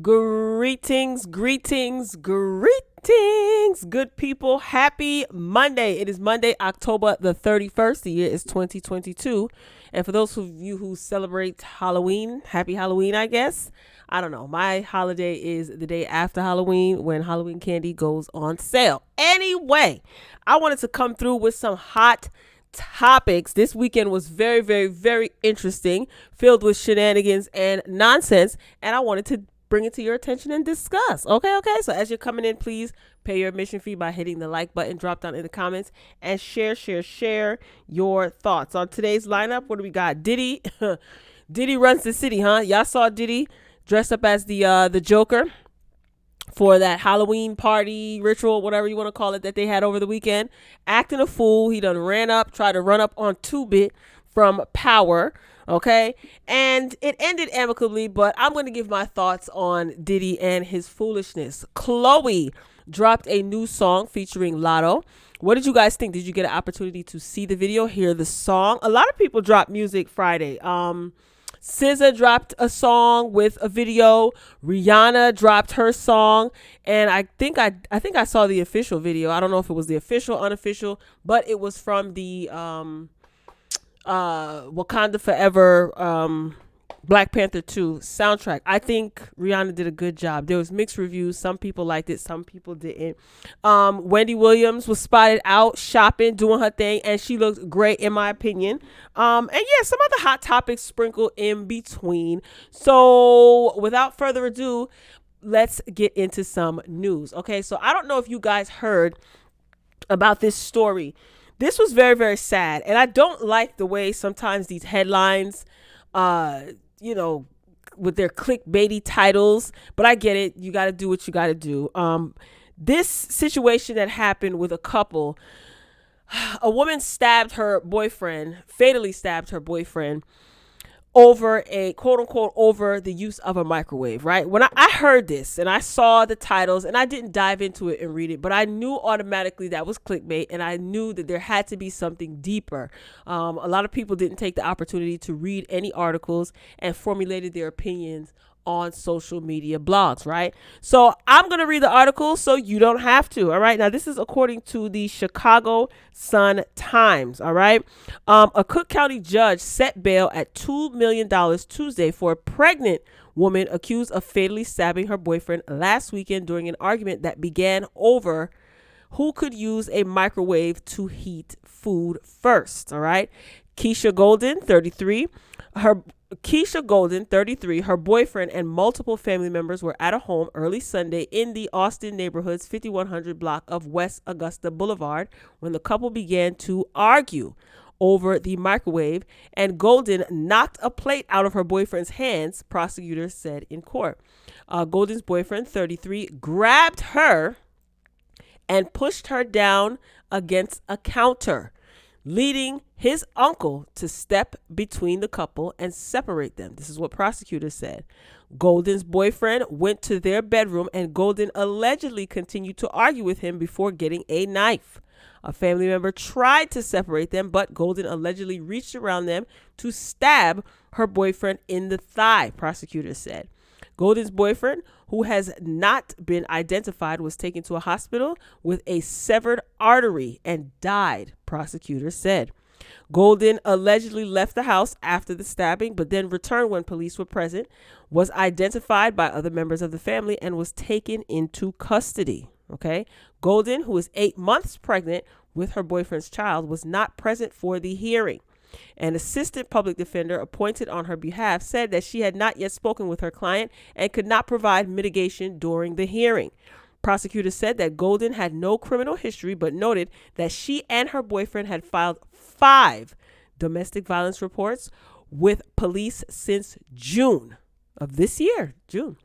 Greetings, good people. Happy Monday. It is Monday, October the 31st. The year is 2022. And for those of you who celebrate Halloween, happy Halloween, I guess. I don't know. My holiday is the day after Halloween when Halloween candy goes on sale. Anyway, I wanted to come through with some hot topics. This weekend was very interesting, filled with shenanigans and nonsense. And I wanted to bring it to your attention and discuss. Okay. So as you're coming in, please pay your admission fee by hitting the like button, drop down in the comments, and share your thoughts. On today's lineup, what do we got? Diddy. Diddy runs the city, huh? Y'all saw Diddy dressed up as the Joker for that Halloween party, ritual, whatever you want to call it, that they had over the weekend. Acting a fool. He done tried to run up on 2-Bit from Power. Okay. And it ended amicably, but I'm going to give my thoughts on Diddy and his foolishness. Chloe dropped a new song featuring Lotto. What did you guys think? Did you get an opportunity to see the video, hear the song? A lot of people dropped music Friday. SZA dropped a song with a video. Rihanna dropped her song, and I think I saw the official video. I don't know if it was the official, unofficial, but it was from the Wakanda Forever Black Panther 2 soundtrack. I think Rihanna did a good job. There was mixed reviews. Some people liked it, some people didn't. Wendy Williams was spotted out shopping, doing her thing, and she looked great in my opinion. And yeah, some other hot topics sprinkled in between. So without further ado, let's get into some news. Okay, so I don't know if you guys heard about this story. This was very sad, and I don't like the way sometimes these headlines, with their clickbaity titles, but I get it. You got to do what you got to do. This situation that happened with a couple, a woman fatally stabbed her boyfriend over a quote unquote over the use of a microwave, right? When I heard this and I saw the titles, and I didn't dive into it and read it, but I knew automatically that was clickbait, and I knew that there had to be something deeper. A lot of people didn't take the opportunity to read any articles and formulated their opinions on social media blogs, right? So I'm going to read the article so you don't have to. All right. Now, this is according to the Chicago Sun-Times. All right. A Cook County judge set bail at $2 million Tuesday for a pregnant woman accused of fatally stabbing her boyfriend last weekend during an argument that began over who could use a microwave to heat food first. All right. Keisha Golden, 33, her boyfriend, and multiple family members were at a home early Sunday in the Austin neighborhood's 5100 block of West Augusta Boulevard when the couple began to argue over the microwave, and Golden knocked a plate out of her boyfriend's hands, prosecutors said in court. Golden's boyfriend, 33, grabbed her and pushed her down against a counter, leading his uncle to step between the couple and separate them. This is what prosecutors said. Golden's boyfriend went to their bedroom, and Golden allegedly continued to argue with him before getting a knife. A family member tried to separate them, but Golden allegedly reached around them to stab her boyfriend in the thigh, prosecutors said. Golden's boyfriend, who has not been identified, was taken to a hospital with a severed artery and died, prosecutors said. Golden allegedly left the house after the stabbing, but then returned when police were present, was identified by other members of the family, and was taken into custody. Okay. Golden, who is 8 months pregnant with her boyfriend's child, was not present for the hearing. An assistant public defender appointed on her behalf said that she had not yet spoken with her client and could not provide mitigation during the hearing. Prosecutors said that Golden had no criminal history, but noted that she and her boyfriend had filed 5 domestic violence reports with police since June of this year, June.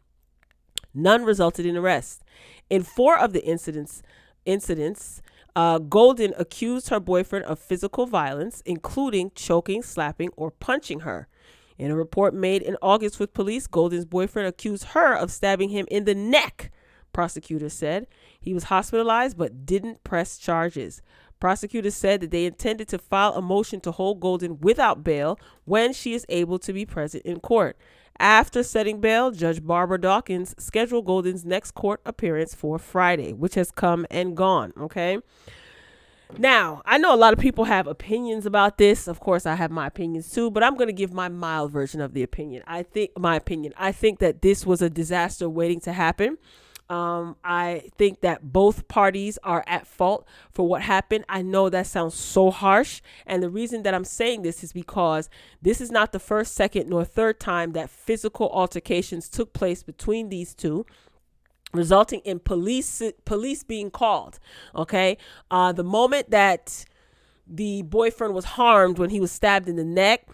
None resulted in arrest. In 4 of the incidents, Golden accused her boyfriend of physical violence, including choking, slapping, or punching her. In a report made in August with police, Golden's boyfriend accused her of stabbing him in the neck, prosecutors said. He was hospitalized but didn't press charges. Prosecutors said that they intended to file a motion to hold Golden without bail when she is able to be present in court. After setting bail, Judge Barbara Dawkins scheduled Golden's next court appearance for Friday, which has come and gone. Okay. Now, I know a lot of people have opinions about this. Of course, I have my opinions too, but I'm going to give my mild version of the opinion. I think that this was a disaster waiting to happen. I think that both parties are at fault for what happened. I know that sounds so harsh. And the reason that I'm saying this is because this is not the first, second, nor third time that physical altercations took place between these two, resulting in police being called. Okay. The moment that the boyfriend was harmed when he was stabbed in the neck,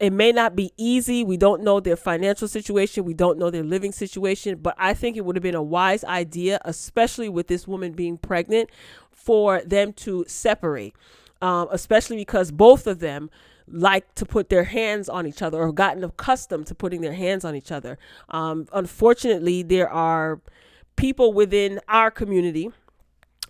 it may not be easy. We don't know their financial situation. We don't know their living situation, but I think it would have been a wise idea, especially with this woman being pregnant, for them to separate, especially because both of them like to put their hands on each other, or gotten accustomed to putting their hands on each other. Unfortunately, there are people within our community.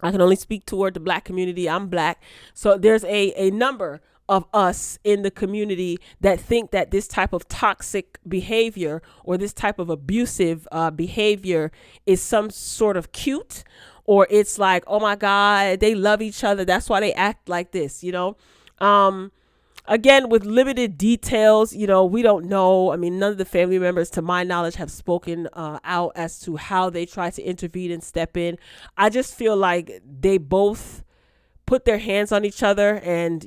I can only speak toward the Black community. I'm Black. So there's a number of us in the community that think that this type of toxic behavior or this type of abusive behavior is some sort of cute, or it's like, oh my God, they love each other, that's why they act like this, Again, with limited details, we don't know. I mean, none of the family members, to my knowledge, have spoken out as to how they try to intervene and step in. I just feel like they both put their hands on each other, and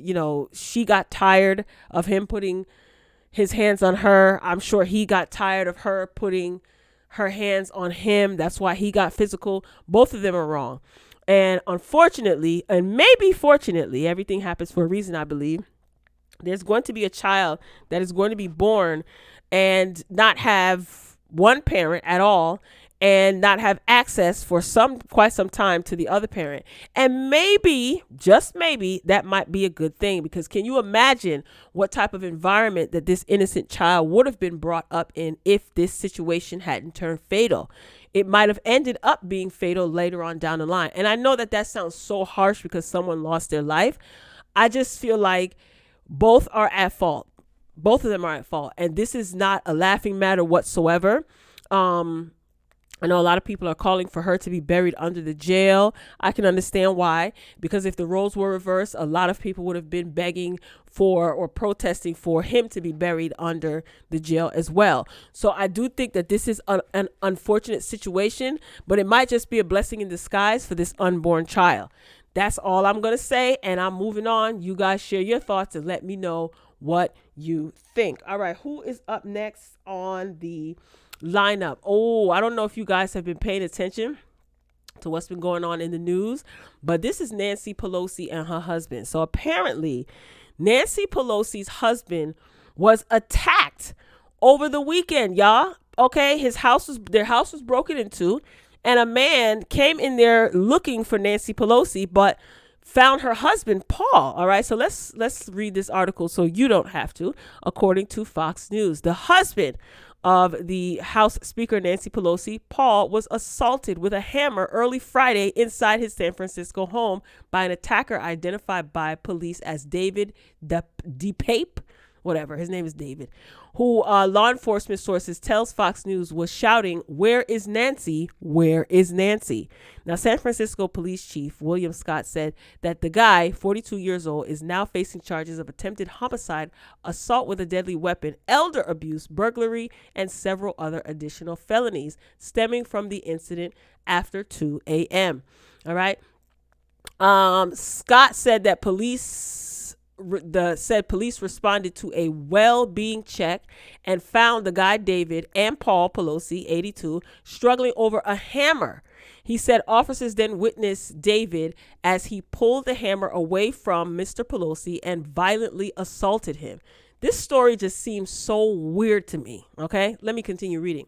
she got tired of him putting his hands on her. I'm sure he got tired of her putting her hands on him. That's why he got physical. Both of them are wrong, and unfortunately, and maybe fortunately, everything happens for a reason, I believe. There's going to be a child that is going to be born and not have one parent at all, and not have access for quite some time to the other parent. And maybe, just maybe, that might be a good thing, because can you imagine what type of environment that this innocent child would have been brought up in if this situation hadn't turned fatal? It might have ended up being fatal later on down the line. And I know that sounds so harsh because someone lost their life. I just feel like both are at fault. Both of them are at fault. And this is not a laughing matter whatsoever. I know a lot of people are calling for her to be buried under the jail. I can understand why, because if the roles were reversed, a lot of people would have been begging for or protesting for him to be buried under the jail as well. So I do think that this is an unfortunate situation, but it might just be a blessing in disguise for this unborn child. That's all I'm going to say, and I'm moving on. You guys share your thoughts and let me know what you think. All right, who is up next on the lineup? Oh, I don't know if you guys have been paying attention to what's been going on in the news, but this is Nancy Pelosi and her husband. So apparently Nancy Pelosi's husband was attacked over the weekend, y'all. Okay, their house was broken into, and a man came in there looking for Nancy Pelosi, but found her husband, Paul. All right, so let's read this article so you don't have to. According to Fox News, the husband of the House Speaker Nancy Pelosi, Paul, was assaulted with a hammer early Friday inside his San Francisco home by an attacker identified by police as David DePape, whatever, his name is David, who law enforcement sources tells Fox News was shouting, "Where is Nancy? Where is Nancy?" Now, San Francisco Police Chief William Scott said that the guy, 42 years old, is now facing charges of attempted homicide, assault with a deadly weapon, elder abuse, burglary, and several other additional felonies stemming from the incident after 2 a.m. All right. Scott said that police responded to a well-being check and found the guy David and Paul Pelosi, 82, struggling over a hammer. He said officers then witnessed David as he pulled the hammer away from Mr. Pelosi and violently assaulted him. This story just seems so weird to me. Okay, let me continue reading.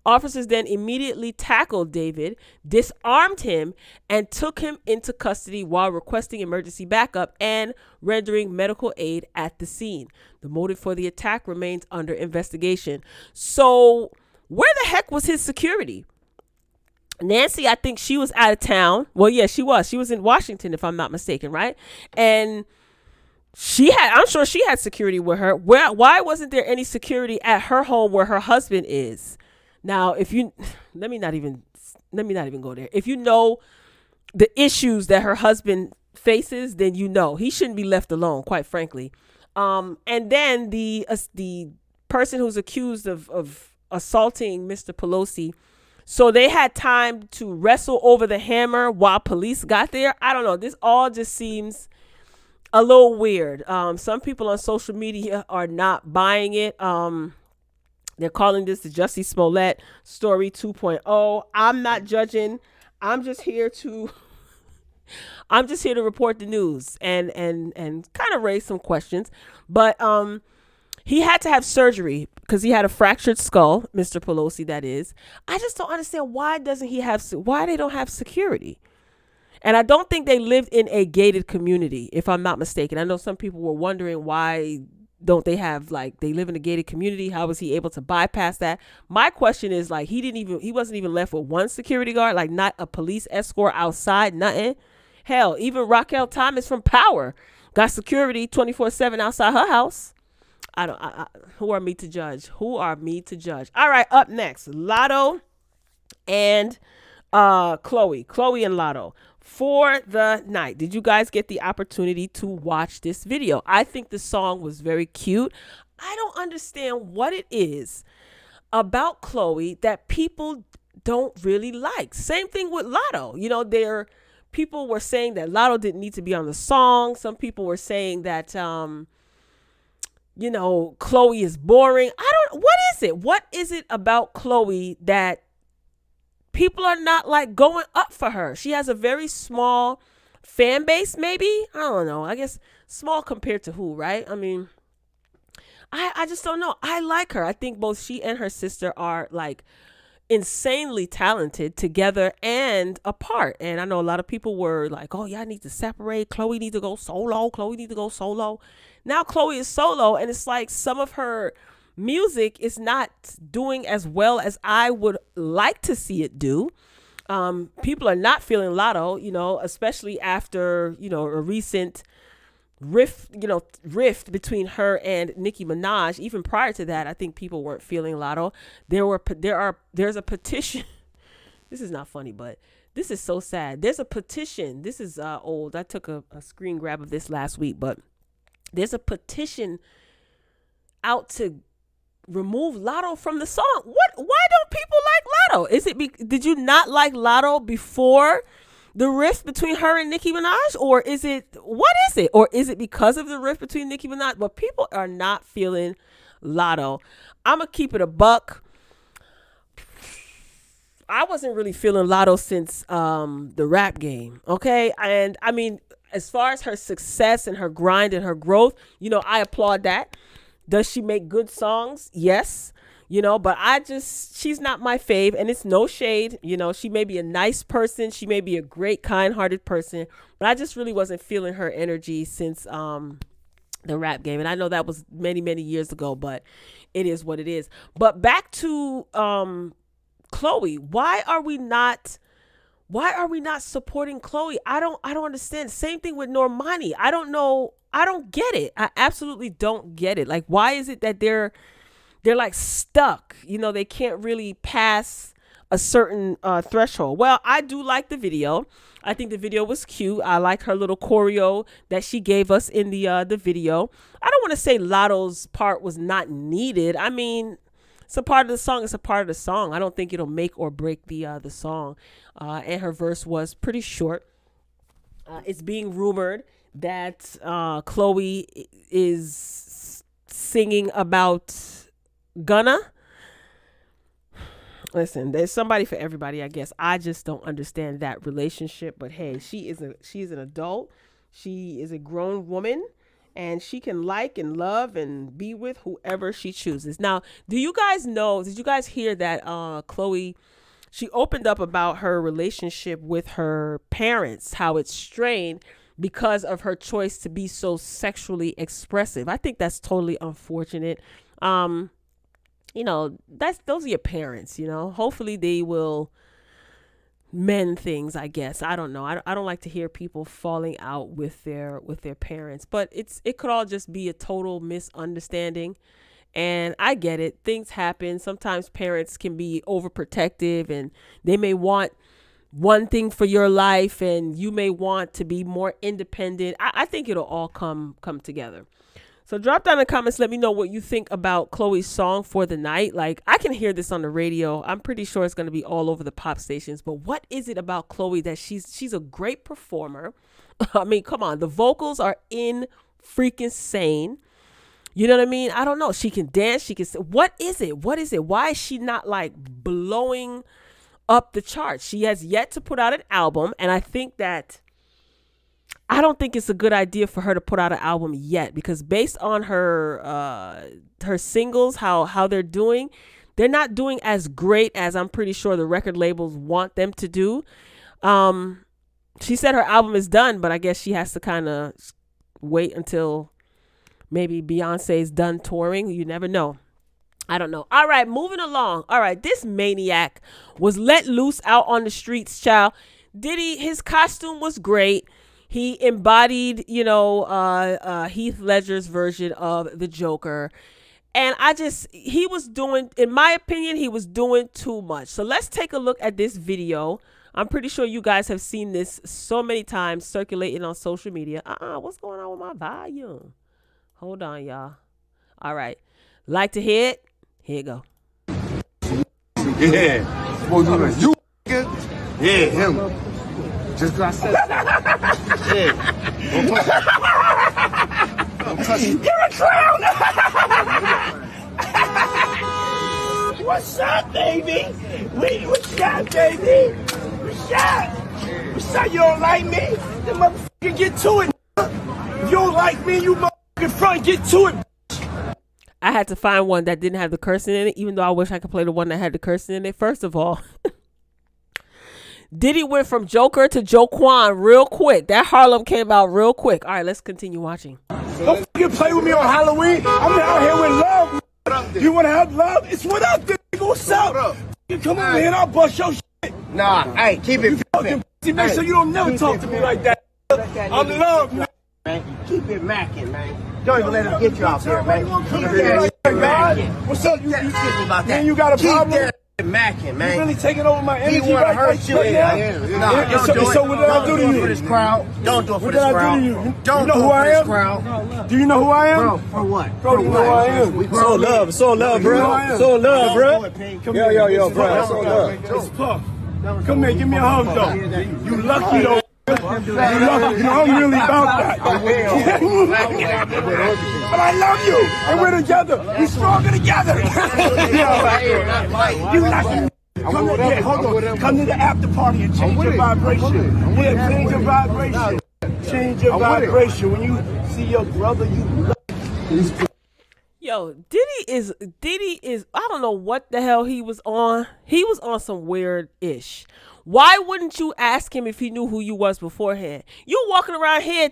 Officers then immediately tackled David, disarmed him, and took him into custody while requesting emergency backup and rendering medical aid at the scene. The motive for the attack remains under investigation. So where the heck was his security? Nancy, I think she was out of town. Well, yeah, she was. She was in Washington, if I'm not mistaken, right? And I'm sure she had security with her. Why wasn't there any security at her home where her husband is? Now, if you let me not even go there. If you know the issues that her husband faces, then you know he shouldn't be left alone, quite frankly. And then the person who's accused of assaulting Mr. Pelosi, so they had time to wrestle over the hammer while police got there. I don't know. This all just seems a little weird. Some people on social media are not buying it. They're calling this the Jussie Smollett story 2.0. I'm not judging. I'm just here to report the news and kind of raise some questions. But he had to have surgery because he had a fractured skull, Mr. Pelosi, that is. I just don't understand why they don't have security. And I don't think they lived in a gated community, if I'm not mistaken. I know some people were wondering why don't they have, like, they live in a gated community. How was he able to bypass that? My question is, like, he wasn't even left with one security guard, like not a police escort outside, nothing. Hell, even Raquel Thomas from Power got security 24/7 outside her house. Who are me to judge? All right, up next, Lotto and Chloe and Lotto for the night. Did you guys get the opportunity to watch this video? I think the song was very cute. I don't understand what it is about Chloe that people don't really like. Same thing with Lotto. You know, people were saying that Lotto didn't need to be on the song. Some people were saying that Chloe is boring. What is it about Chloe that people are not, like, going up for her? She has a very small fan base, maybe. I don't know. I guess small compared to who, right? I mean, I just don't know. I like her. I think both she and her sister are, like, insanely talented together and apart. And I know a lot of people were like, oh, y'all need to separate. Chloe needs to go solo. Now Chloe is solo, and it's like some of her music is not doing as well as I would like to see it do. People are not feeling Lotto, especially after, a recent rift between her and Nicki Minaj. Even prior to that, I think people weren't feeling Lotto. There's a petition. This is not funny, but this is so sad. There's a petition. This is old. I took a screen grab of this last week, but there's a petition out to remove Lotto from the song. Why don't people like Lotto? Did you not like Lotto before the rift between her and Nicki Minaj? Or what is it? Or is it because of the rift between Nicki Minaj? But people are not feeling Lotto. I'm going to keep it a buck. I wasn't really feeling Lotto since the rap game. Okay. And I mean, as far as her success and her grind and her growth, I applaud that. Does she make good songs? Yes. But she's not my fave, and it's no shade. She may be a nice person. She may be a great, kind-hearted person, but I just really wasn't feeling her energy since the rap game. And I know that was many, many years ago, but it is what it is. But back to Chloe. Why are we not supporting Chloe? I don't understand. Same thing with Normani. I don't know. I don't get it. I absolutely don't get it. Like, why is it that they're like stuck? They can't really pass a certain threshold. Well, I do like the video. I think the video was cute. I like her little choreo that she gave us in the video. I don't want to say Lotto's part was not needed. I mean, it's a part of the song. It's a part of the song. I don't think it'll make or break the song. And her verse was pretty short. It's being rumored that Chloe is singing about Gunna. Listen, there's somebody for everybody, I guess. I just don't understand that relationship. But hey, she's an adult. She is a grown woman, and she can like and love and be with whoever she chooses. Now, did you guys hear that Chloe, she opened up about her relationship with her parents, how it's strained because of her choice to be so sexually expressive. I think that's totally unfortunate. Those are your parents, hopefully they will men things, I guess. I don't know. I don't like to hear people falling out with their parents, but it could all just be a total misunderstanding. And I get it. Things happen. Sometimes parents can be overprotective and they may want one thing for your life and you may want to be more independent. I think it'll all come together. So drop down in the comments. Let me know what you think about Chloe's song For the Night. Like, I can hear this on the radio. I'm pretty sure it's going to be all over the pop stations. But what is it about Chloe that she's a great performer? I mean, come on. The vocals are in freaking sane. You know what I mean? I don't know. She can dance. She can sing. What is it? What is it? Why is she not like blowing up the charts? She has yet to put out an album. And I think that I don't think it's a good idea for her to put out an album yet, because based on her singles, how they're doing, they're not doing as great as I'm pretty sure the record labels want them to do. She said her album is done, but I guess she has to kind of wait until maybe Beyonce's done touring. You never know. I don't know. All right, moving along. All right, this maniac was let loose out on the streets, child. Diddy, his costume was great. He embodied, Heath Ledger's version of the Joker. And he was doing, in my opinion, he was doing too much. So let's take a look at this video. I'm pretty sure you guys have seen this so many times circulating on social media. What's going on with my volume? Hold on, y'all. All right. Like to hear it? Here you go. Yeah. You yeah, him. Just because I said that. Yeah. Don't touch me. You're a clown. What's up, baby? What's up, baby? What's up? You don't like me? Then motherfucker get to it. If you don't like me, you motherfucking front get to it. I had to find one that didn't have the cursing in it, even though I wish I could play the one that had the cursing in it. First of all, Diddy went from Joker to Joquan real quick. That Harlem came out real quick. All right, let's continue watching. Don't fucking play with me on Halloween. I'm out here with love. You want to have love? It's what up, nigga. What's up? You come over here and I'll bust your shit. Nah, hey, keep it fucking. Make sure you don't never talk to me like that. I'm love, man. Keep it macking, man. Don't even let him get you out there, man. Keep it macking. What's up? You about that? Man, you got a problem? Macking, man. You really taking over my energy right hurt you. So what did I do to you? For this crowd. Don't do it for this crowd. Don't do it for this crowd. Do you know who I am? Bro, for what? Bro, you know who I am? It's all love. It's all love, bro. It's all love, bro. Yo, bro. It's all love. It's Puff. Come here, give me a hug, though. You lucky, though. I'm really about that. But I love you, and we're together. We're stronger together. You lucky. Come to the after party and change your vibration. Yeah, change your vibration. Change your vibration. When you see your brother, you lucky. Yo, Diddy is, I don't know what the hell he was on. He was on some weird-ish. Why wouldn't you ask him if he knew who you was beforehand? You walking around here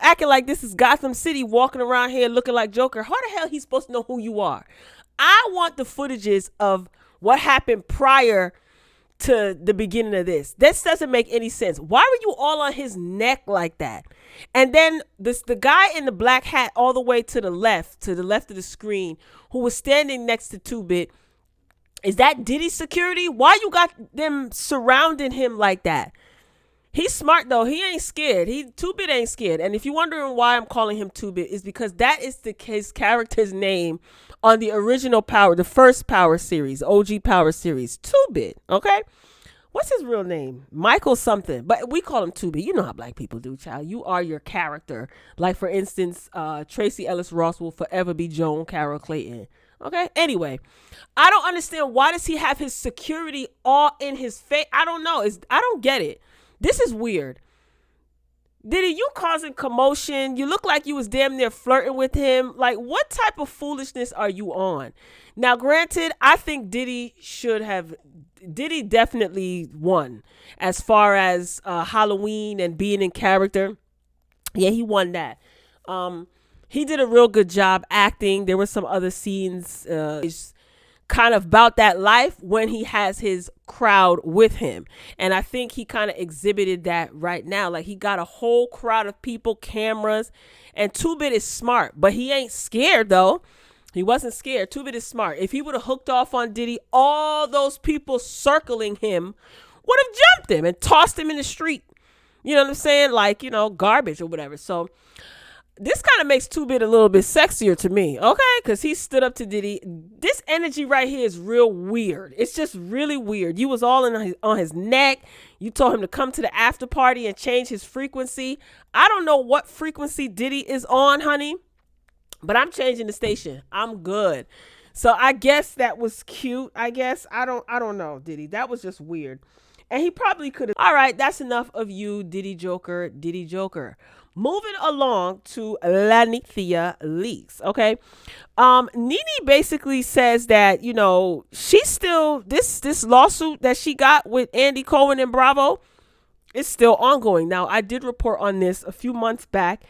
acting like this is Gotham City, walking around here looking like Joker. How the hell he supposed to know who you are? I want the footages of what happened prior to the beginning of this. This doesn't make any sense. Why were you all on his neck like that? And then the guy in the black hat all the way to the left of the screen, who was standing next to 2-Bit, is that Diddy security? Why you got them surrounding him like that? He's smart though. He ain't scared. 2-Bit ain't scared. And if you're wondering why I'm calling him 2-Bit, is because that is his character's name on the original Power, the first Power series, OG Power series. 2-Bit, okay? What's his real name? Michael something. But we call him 2-Bit. You know how black people do, child. You are your character. Like, for instance, Tracy Ellis Ross will forever be Joan Carol Clayton. Okay. Anyway, I don't understand, why does he have his security all in his face? I don't know. I don't get it. This is weird. Diddy, you causing commotion. You look like you was damn near flirting with him. Like, what type of foolishness are you on? Now, granted, I think Diddy definitely won as far as Halloween and being in character. Yeah, he won that. He did a real good job acting. There were some other scenes kind of about that life when he has his crowd with him. And I think he kind of exhibited that right now. Like, he got a whole crowd of people, cameras, and 2-Bit is smart, but he ain't scared though. He wasn't scared. 2-Bit is smart. If he would have hooked off on Diddy, all those people circling him would have jumped him and tossed him in the street. You know what I'm saying? Like, garbage or whatever. So this kind of makes 2-Bit a little bit sexier to me, okay? Because he stood up to Diddy. This energy right here is real weird. It's just really weird. You was all on his neck. You told him to come to the after party and change his frequency. I don't know what frequency Diddy is on, honey, but I'm changing the station. I'm good. So I guess that was cute. I guess I don't know, Diddy. That was just weird. And he probably could have. All right, that's enough of you, Diddy Joker, Diddy Joker. Moving along to Lanithia Leaks, okay? Nene basically says that, she's still, this lawsuit that she got with Andy Cohen and Bravo is still ongoing. Now, I did report on this a few months back,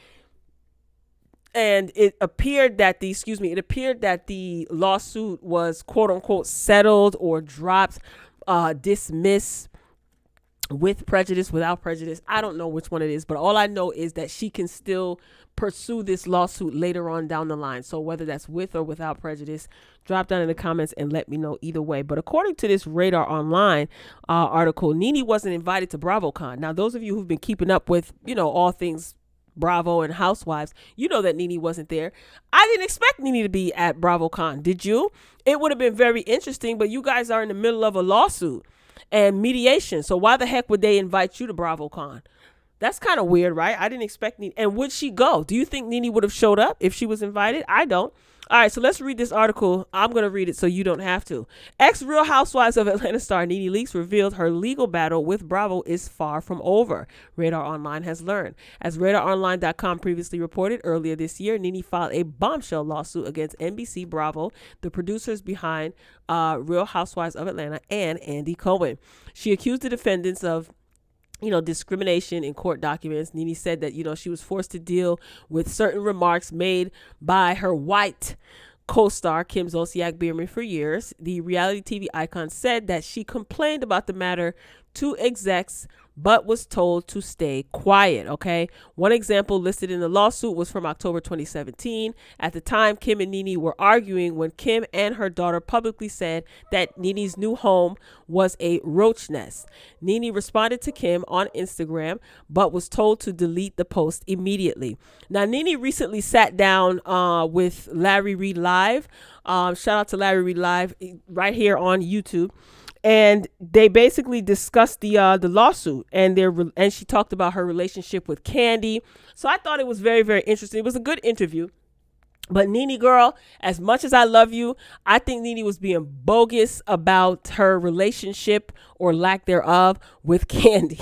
and it appeared that the lawsuit was quote unquote settled or dropped, dismissed, with prejudice, without prejudice. I don't know which one it is, but all I know is that she can still pursue this lawsuit later on down the line. So whether that's with or without prejudice, drop down in the comments and let me know either way. But according to this Radar Online article, Nene wasn't invited to BravoCon. Now, those of you who've been keeping up with, all things Bravo and Housewives, you know that Nene wasn't there. I didn't expect Nene to be at BravoCon. Did you? It would have been very interesting, but you guys are in the middle of a lawsuit and mediation. So why the heck would they invite you to BravoCon? That's kind of weird, right? I didn't expect Nene. And would she go? Do you think Nene would have showed up if she was invited? I don't. All right, so let's read this article. I'm going to read it so you don't have to. Ex-Real Housewives of Atlanta star Nene Leakes revealed her legal battle with Bravo is far from over, Radar Online has learned. As RadarOnline.com previously reported, earlier this year, Nene filed a bombshell lawsuit against NBC Bravo, the producers behind Real Housewives of Atlanta, and Andy Cohen. She accused the defendants of discrimination in court documents. Nene said that, she was forced to deal with certain remarks made by her white co-star Kim Zolciak Biermann for years. The reality TV icon said that she complained about the matter to execs, but was told to stay quiet, okay? One example listed in the lawsuit was from October 2017. At the time, Kim and Nene were arguing when Kim and her daughter publicly said that Nene's new home was a roach nest. Nene responded to Kim on Instagram, but was told to delete the post immediately. Now, Nene recently sat down with Larry Reid Live. Shout out to Larry Reid Live right here on YouTube. And they basically discussed the lawsuit, and she talked about her relationship with Kandi. So I thought it was very, very interesting. It was a good interview. But Nene, girl, as much as I love you, I think Nene was being bogus about her relationship or lack thereof with Kandi.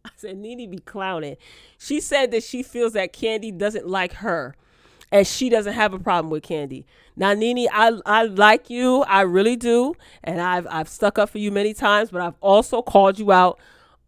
I said, Nene be clowning. She said that she feels that Kandi doesn't like her, and she doesn't have a problem with Kandi. Now, Nene, I like you. I really do. And I've stuck up for you many times, but I've also called you out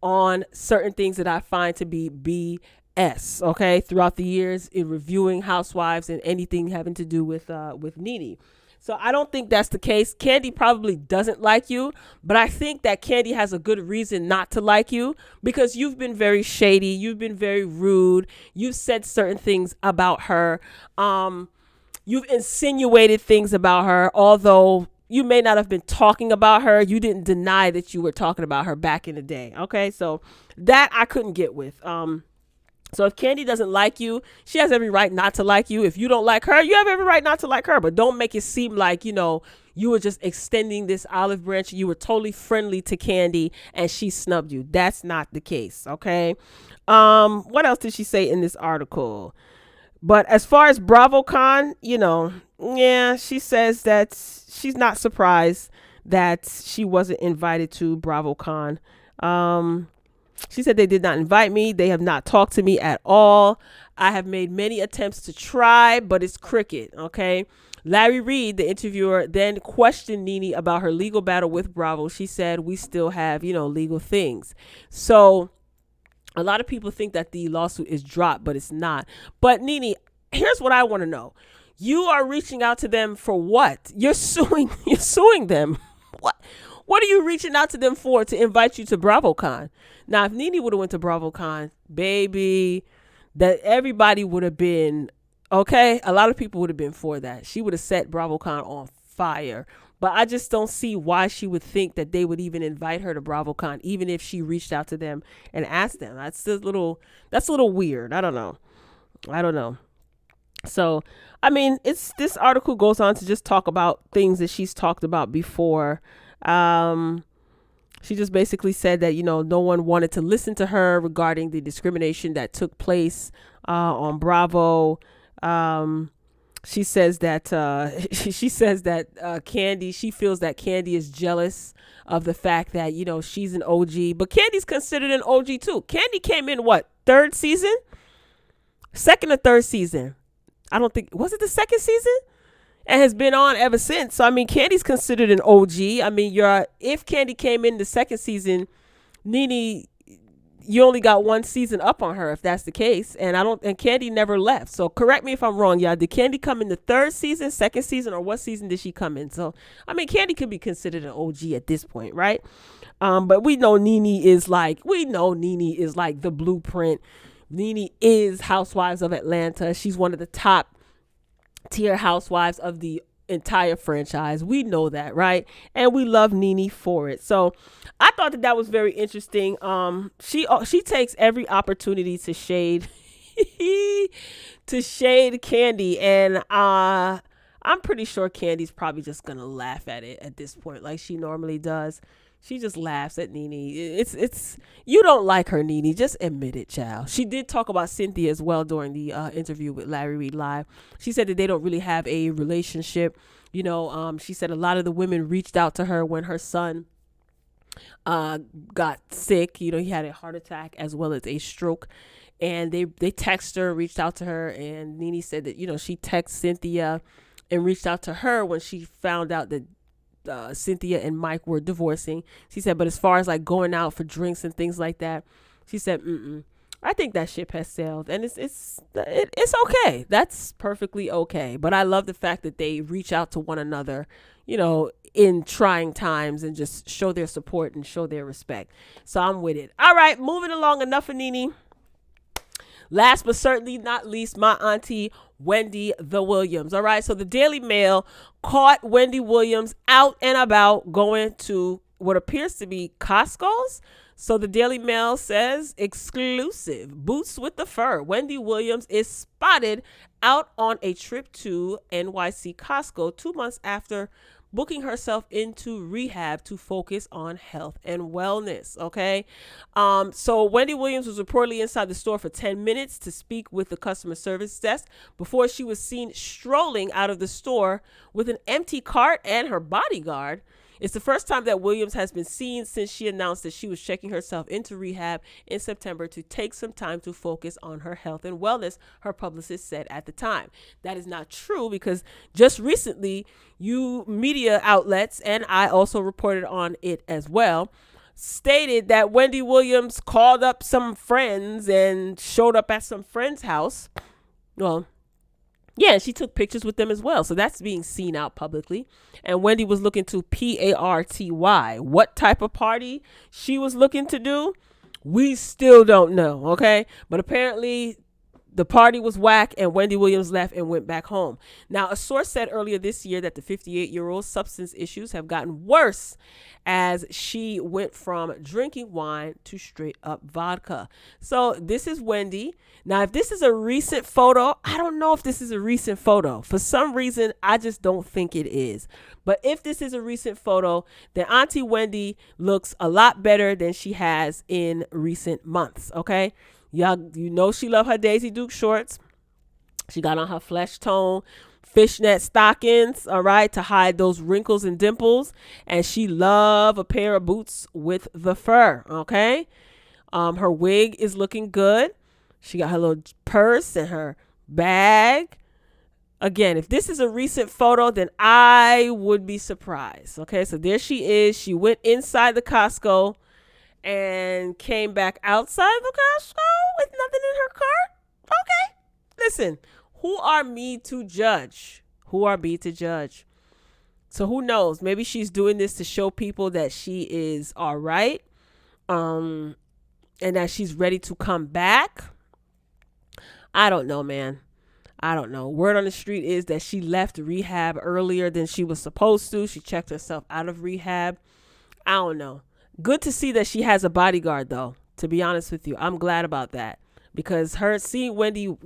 on certain things that I find to be BS, okay, throughout the years in reviewing Housewives and anything having to do with Nene. So I don't think that's the case. Kandi probably doesn't like you, but I think that Kandi has a good reason not to like you because you've been very shady. You've been very rude. You've said certain things about her. You've insinuated things about her, although you may not have been talking about her. You didn't deny that you were talking about her back in the day. Okay, so that I couldn't get with. So if Kandi doesn't like you, she has every right not to like you. If you don't like her, you have every right not to like her. But don't make it seem like, you were just extending this olive branch. You were totally friendly to Kandi and she snubbed you. That's not the case, okay? What else did she say in this article? But as far as BravoCon, she says that she's not surprised that she wasn't invited to BravoCon. She said they did not invite me. They have not talked to me at all. I have made many attempts to try, but it's cricket. Okay. Larry Reid, the interviewer, then questioned Nene about her legal battle with Bravo. She said, we still have, legal things. So a lot of people think that the lawsuit is dropped, but it's not. But Nene, here's what I want to know. You are reaching out to them for what? You're suing them. What are you reaching out to them for to invite you to BravoCon? Now, if Nene would have went to BravoCon, baby, that everybody would have been, okay, a lot of people would have been for that. She would have set BravoCon on fire. But I just don't see why she would think that they would even invite her to BravoCon, even if she reached out to them and asked them. That's a little weird. I don't know. So, I mean, this article goes on to just talk about things that she's talked about before. She just basically said that, no one wanted to listen to her regarding the discrimination that took place on Bravo. She says that Kandi, she feels that Kandi is jealous of the fact that, she's an OG, but Candy's considered an OG too. Kandi came in third season? Second or third season? I don't think, was it the second season? And has been on ever since. So, I mean, Candy's considered an OG. I mean, if Kandi came in the second season, Nene, you only got one season up on her if that's the case. And Kandi never left. So correct me if I'm wrong, y'all. Did Kandi come in the third season, second season, or what season did she come in? So, I mean, Kandi could be considered an OG at this point, right? But we know Nene is like the blueprint. Nene is Housewives of Atlanta. She's one of the top tier housewives of the entire franchise. We know that, right? And we love Nene for it. So I thought that was very interesting. She takes every opportunity to shade Kandi, and I'm pretty sure Candy's probably just gonna laugh at it at this point, like she normally does. She just laughs at Nene. It's you don't like her, Nene. Just admit it, child. She did talk about Cynthia as well during the interview with Larry Reid Live. She said that they don't really have a relationship. She said a lot of the women reached out to her when her son got sick. He had a heart attack as well as a stroke. And they texted her, reached out to her. And Nene said that, she texted Cynthia and reached out to her when she found out that Cynthia and Mike were divorcing. She said, but as far as like going out for drinks and things like that, she said, I think that ship has sailed, and it's okay. That's perfectly okay. But I love the fact that they reach out to one another, in trying times, and just show their support and show their respect. So I'm with it. All right, moving along. Enough of Nene. Last but certainly not least, my auntie, Wendy the Williams. All right. So the Daily Mail caught Wendy Williams out and about going to what appears to be Costco's. So the Daily Mail says, exclusive, boots with the fur. Wendy Williams is spotted out on a trip to NYC Costco 2 months after booking herself into rehab to focus on health and wellness. Okay. So Wendy Williams was reportedly inside the store for 10 minutes to speak with the customer service desk before she was seen strolling out of the store with an empty cart and her bodyguard. It's the first time that Williams has been seen since she announced that she was checking herself into rehab in September to take some time to focus on her health and wellness, her publicist said at the time. That is not true, because just recently, you media outlets, and I also reported on it as well, stated that Wendy Williams called up some friends and showed up at some friend's house. Well, yeah, she took pictures with them as well. So that's being seen out publicly. And Wendy was looking to party. What type of party she was looking to do, we still don't know. Okay. But apparently the party was whack, and Wendy Williams left and went back home. Now, a source said earlier this year that the 58-year-old's substance issues have gotten worse as she went from drinking wine to straight up vodka. So this is Wendy. Now, if this is a recent photo, I don't know if this is a recent photo. For some reason, I just don't think it is. But if this is a recent photo, then Auntie Wendy looks a lot better than she has in recent months. Okay. Y'all, she love her Daisy Duke shorts. She got on her flesh tone fishnet stockings, all right, to hide those wrinkles and dimples. And she love a pair of boots with the fur, okay? Her wig is looking good. She got her little purse and her bag. Again, if this is a recent photo, then I would be surprised. Okay, so there she is. She went inside the Costco and came back outside the Costco with nothing in her cart. Okay. Listen, Who are me to judge? Who are me to judge? So who knows? Maybe she's doing this to show people that she is all right, and that she's ready to come back. I don't know, man. I don't know. Word on the street is that she left rehab earlier than she was supposed to. She checked herself out of rehab. I don't know. Good to see that she has a bodyguard, though, to be honest with you. I'm glad about that, because her seeing Wendy,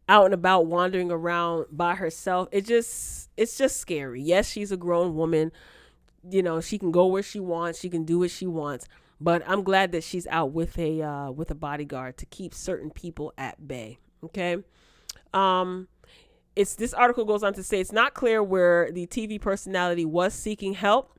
out and about wandering around by herself, it's just scary. Yes, she's a grown woman. She can go where she wants. She can do what she wants. But I'm glad that she's out with a bodyguard to keep certain people at bay. Okay. This article goes on to say it's not clear where the TV personality was seeking help,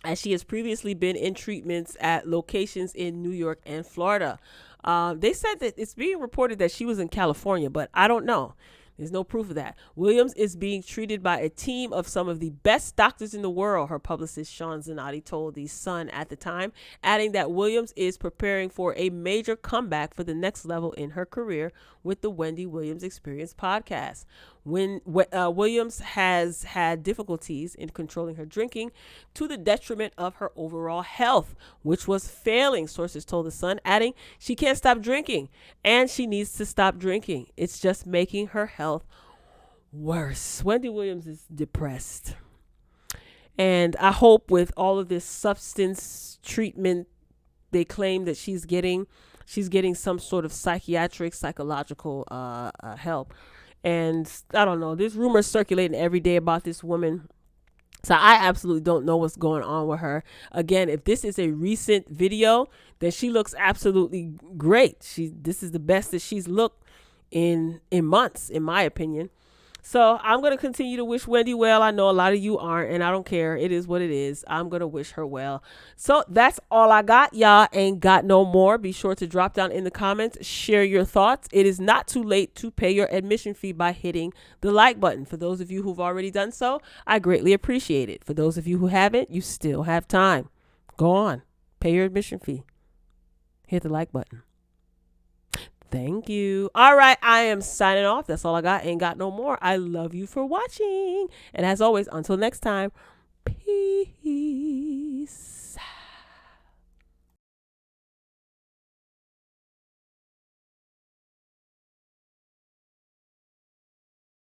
as she has previously been in treatments at locations in New York and Florida. They said that it's being reported that she was in California, but I don't know. There's no proof of that. Williams is being treated by a team of some of the best doctors in the world, her publicist Sean Zanotti told The Sun at the time, adding that Williams is preparing for a major comeback for the next level in her career with the Wendy Williams Experience podcast. When Williams has had difficulties in controlling her drinking to the detriment of her overall health, which was failing, sources told The Sun, adding she can't stop drinking and she needs to stop drinking. It's just making her health worse. Wendy Williams is depressed. And I hope with all of this substance treatment they claim that she's getting some sort of psychological help. And I don't know, there's rumors circulating every day about this woman. So I absolutely don't know what's going on with her. Again, if this is a recent video, then she looks absolutely great. This is the best that she's looked in months, in my opinion. So I'm going to continue to wish Wendy well. I know a lot of you aren't, and I don't care. It is what it is. I'm going to wish her well. So that's all I got. Y'all ain't got no more. Be sure to drop down in the comments. Share your thoughts. It is not too late to pay your admission fee by hitting the like button. For those of you who've already done so, I greatly appreciate it. For those of you who haven't, you still have time. Go on. Pay your admission fee. Hit the like button. Thank you. All right. I am signing off. That's all I got. Ain't got no more. I love you for watching. And as always, until next time, peace.